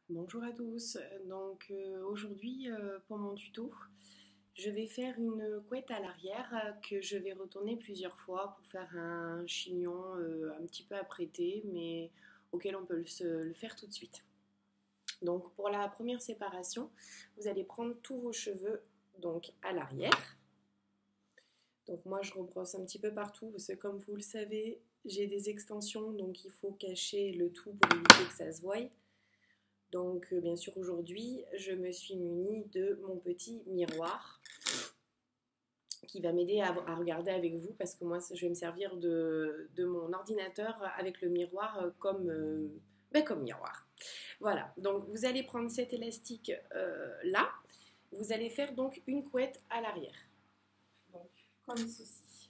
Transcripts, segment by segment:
Bonjour à tous, donc aujourd'hui pour mon tuto, je vais faire une couette à l'arrière que je vais retourner plusieurs fois pour faire un chignon un petit peu apprêté mais auquel on peut le faire tout de suite. Donc pour la première séparation, vous allez prendre tous vos cheveux donc à l'arrière. Donc moi je rebrosse un petit peu partout parce que comme vous le savez, j'ai des extensions donc il faut cacher le tout pour éviter que ça se voie. Donc bien sûr aujourd'hui je me suis munie de mon petit miroir qui va m'aider à regarder avec vous parce que moi je vais me servir de mon ordinateur avec le miroir comme miroir. Voilà, donc vous allez prendre cet élastique là, vous allez faire donc une couette à l'arrière. Donc comme ceci.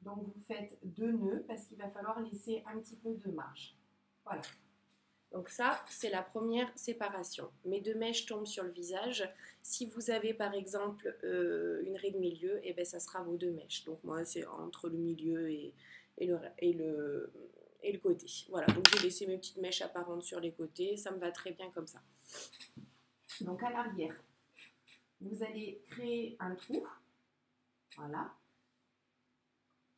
Donc vous faites 2 nœuds parce qu'il va falloir laisser un petit peu de marge. Voilà. Donc ça, c'est la première séparation. Mes 2 mèches tombent sur le visage. Si vous avez par exemple une raie de milieu, et ben ça sera vos 2 mèches. Donc moi, c'est entre le milieu et le côté. Voilà, donc j'ai laissé mes petites mèches apparentes sur les côtés. Ça me va très bien comme ça. Donc à l'arrière, vous allez créer un trou. Voilà.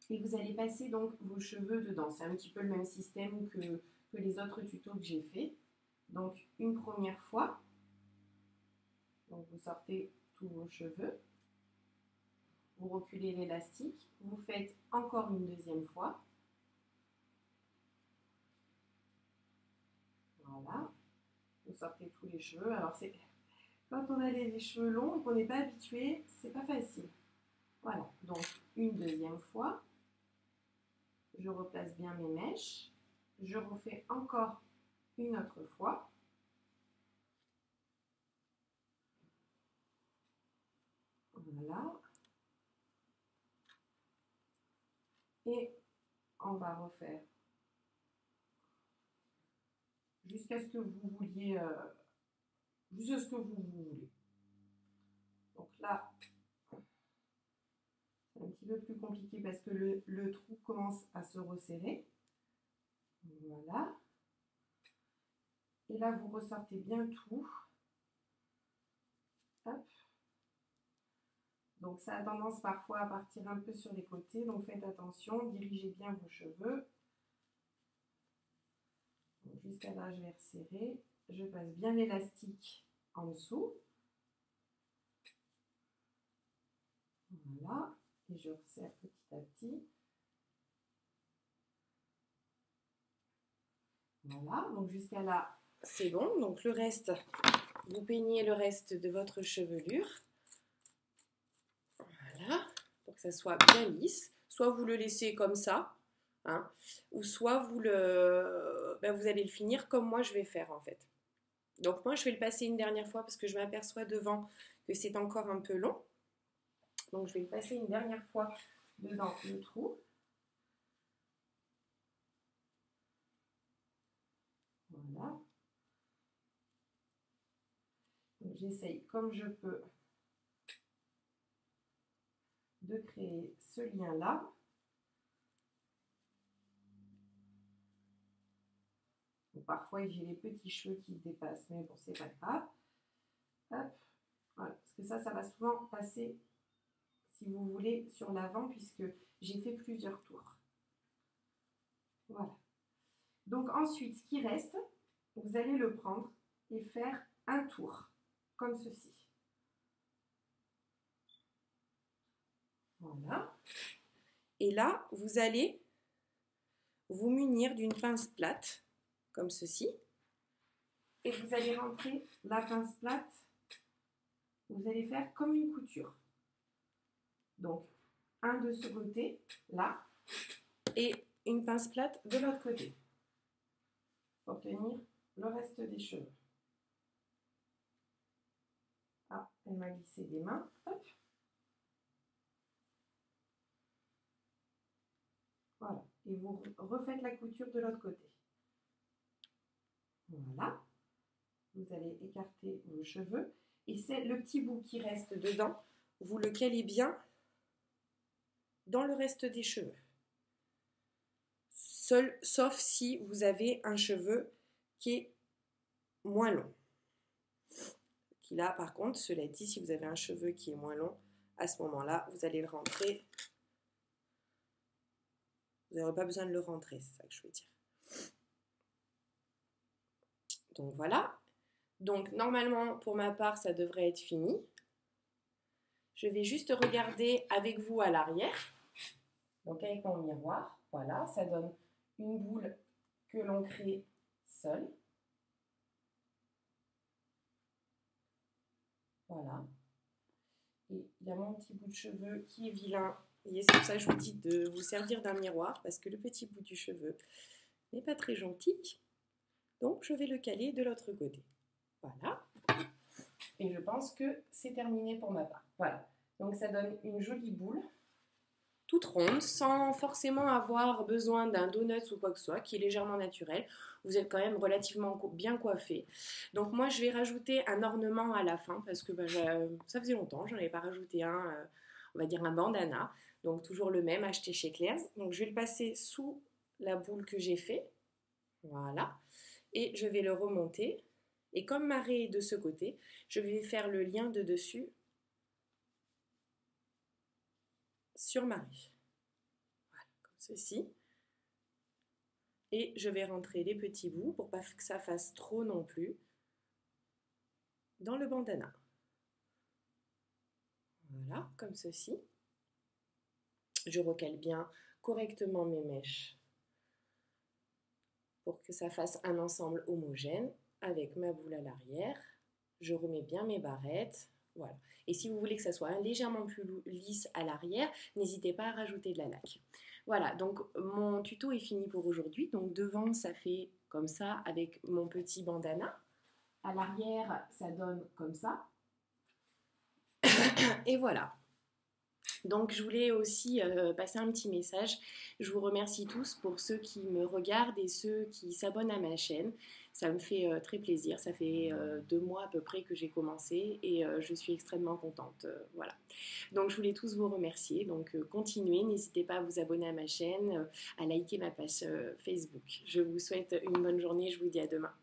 Et vous allez passer donc vos cheveux dedans. C'est un petit peu le même système que les autres tutos que j'ai fait. Donc une première fois, donc vous sortez tous vos cheveux, vous reculez l'élastique, vous faites encore une deuxième fois. Voilà, vous sortez tous les cheveux. Alors c'est quand on a les cheveux longs et qu'on n'est pas habitué, c'est pas facile. Voilà, donc une deuxième fois, je replace bien mes mèches, je refais encore une autre fois. Voilà. Et on va refaire jusqu'à ce que vous vouliez, jusqu'à ce que vous voulez. Donc là, c'est un petit peu plus compliqué parce que le trou commence à se resserrer. Voilà. Et là, vous ressortez bien tout. Hop. Donc ça a tendance parfois à partir un peu sur les côtés, donc faites attention, dirigez bien vos cheveux. Jusqu'à là, je vais resserrer. Je passe bien l'élastique en dessous. Voilà. Et je resserre petit à petit. Voilà, donc jusqu'à là, c'est bon. Donc le reste, vous peignez le reste de votre chevelure. Voilà, pour que ça soit bien lisse. Soit vous le laissez comme ça, hein, ou soit vous allez le finir comme moi je vais faire en fait. Donc moi je vais le passer une dernière fois parce que je m'aperçois devant que c'est encore un peu long. Donc je vais le passer une dernière fois dedans le trou. Voilà. J'essaye comme je peux de créer ce lien-là. Parfois, j'ai les petits cheveux qui dépassent, mais bon, c'est pas grave. Hop, voilà. Parce que ça va souvent passer, si vous voulez, sur l'avant, puisque j'ai fait plusieurs tours. Voilà. Donc ensuite, ce qui reste, vous allez le prendre et faire un tour, comme ceci. Voilà. Et là, vous allez vous munir d'une pince plate, comme ceci. Et vous allez rentrer la pince plate, vous allez faire comme une couture. Donc, un de ce côté, là, et une pince plate de l'autre côté, pour tenir le reste des cheveux. Ah, elle m'a glissé des mains. Hop. Voilà. Et vous refaites la couture de l'autre côté. Voilà. Vous allez écarter vos cheveux. Et c'est le petit bout qui reste dedans. Vous le calez bien dans le reste des cheveux. Sauf si vous avez un cheveu qui est moins long. Qui là, par contre, cela dit, si vous avez un cheveu qui est moins long, à ce moment-là, vous allez le rentrer. Vous n'aurez pas besoin de le rentrer, c'est ça que je veux dire. Donc voilà. Donc normalement, pour ma part, ça devrait être fini. Je vais juste regarder avec vous à l'arrière. Donc avec mon miroir, voilà, ça donne une boule que l'on crée seule. Voilà. Et il y a mon petit bout de cheveu qui est vilain. Et c'est pour ça que je vous dis de vous servir d'un miroir, parce que le petit bout du cheveu n'est pas très gentil. Donc je vais le caler de l'autre côté. Voilà. Et je pense que c'est terminé pour ma part. Voilà. Donc ça donne une jolie boule, toute ronde, sans forcément avoir besoin d'un donut ou quoi que ce soit, qui est légèrement naturel. Vous êtes quand même relativement bien coiffé. Donc moi, je vais rajouter un ornement à la fin, parce que ça faisait longtemps, j'en avais pas rajouté un, on va dire un bandana. Donc toujours le même, acheté chez Claire's. Donc je vais le passer sous la boule que j'ai fait. Voilà. Et je vais le remonter. Et comme ma raie est de ce côté, je vais faire le lien de dessus sur ma raie. Voilà, comme ceci. Et je vais rentrer les petits bouts pour pas que ça fasse trop non plus dans le bandana. Voilà, comme ceci. Je recale bien correctement mes mèches pour que ça fasse un ensemble homogène avec ma boule à l'arrière. Je remets bien mes barrettes. Voilà. Et si vous voulez que ça soit légèrement plus lisse à l'arrière, n'hésitez pas à rajouter de la laque. Voilà, donc mon tuto est fini pour aujourd'hui. Donc devant, ça fait comme ça avec mon petit bandana. À l'arrière, ça donne comme ça. Et voilà. Donc je voulais aussi passer un petit message. Je vous remercie tous pour ceux qui me regardent et ceux qui s'abonnent à ma chaîne. Ça me fait très plaisir. Ça fait 2 mois à peu près que j'ai commencé et je suis extrêmement contente. Voilà. Donc je voulais tous vous remercier. Donc continuez, n'hésitez pas à vous abonner à ma chaîne, à liker ma page Facebook. Je vous souhaite une bonne journée. Je vous dis à demain.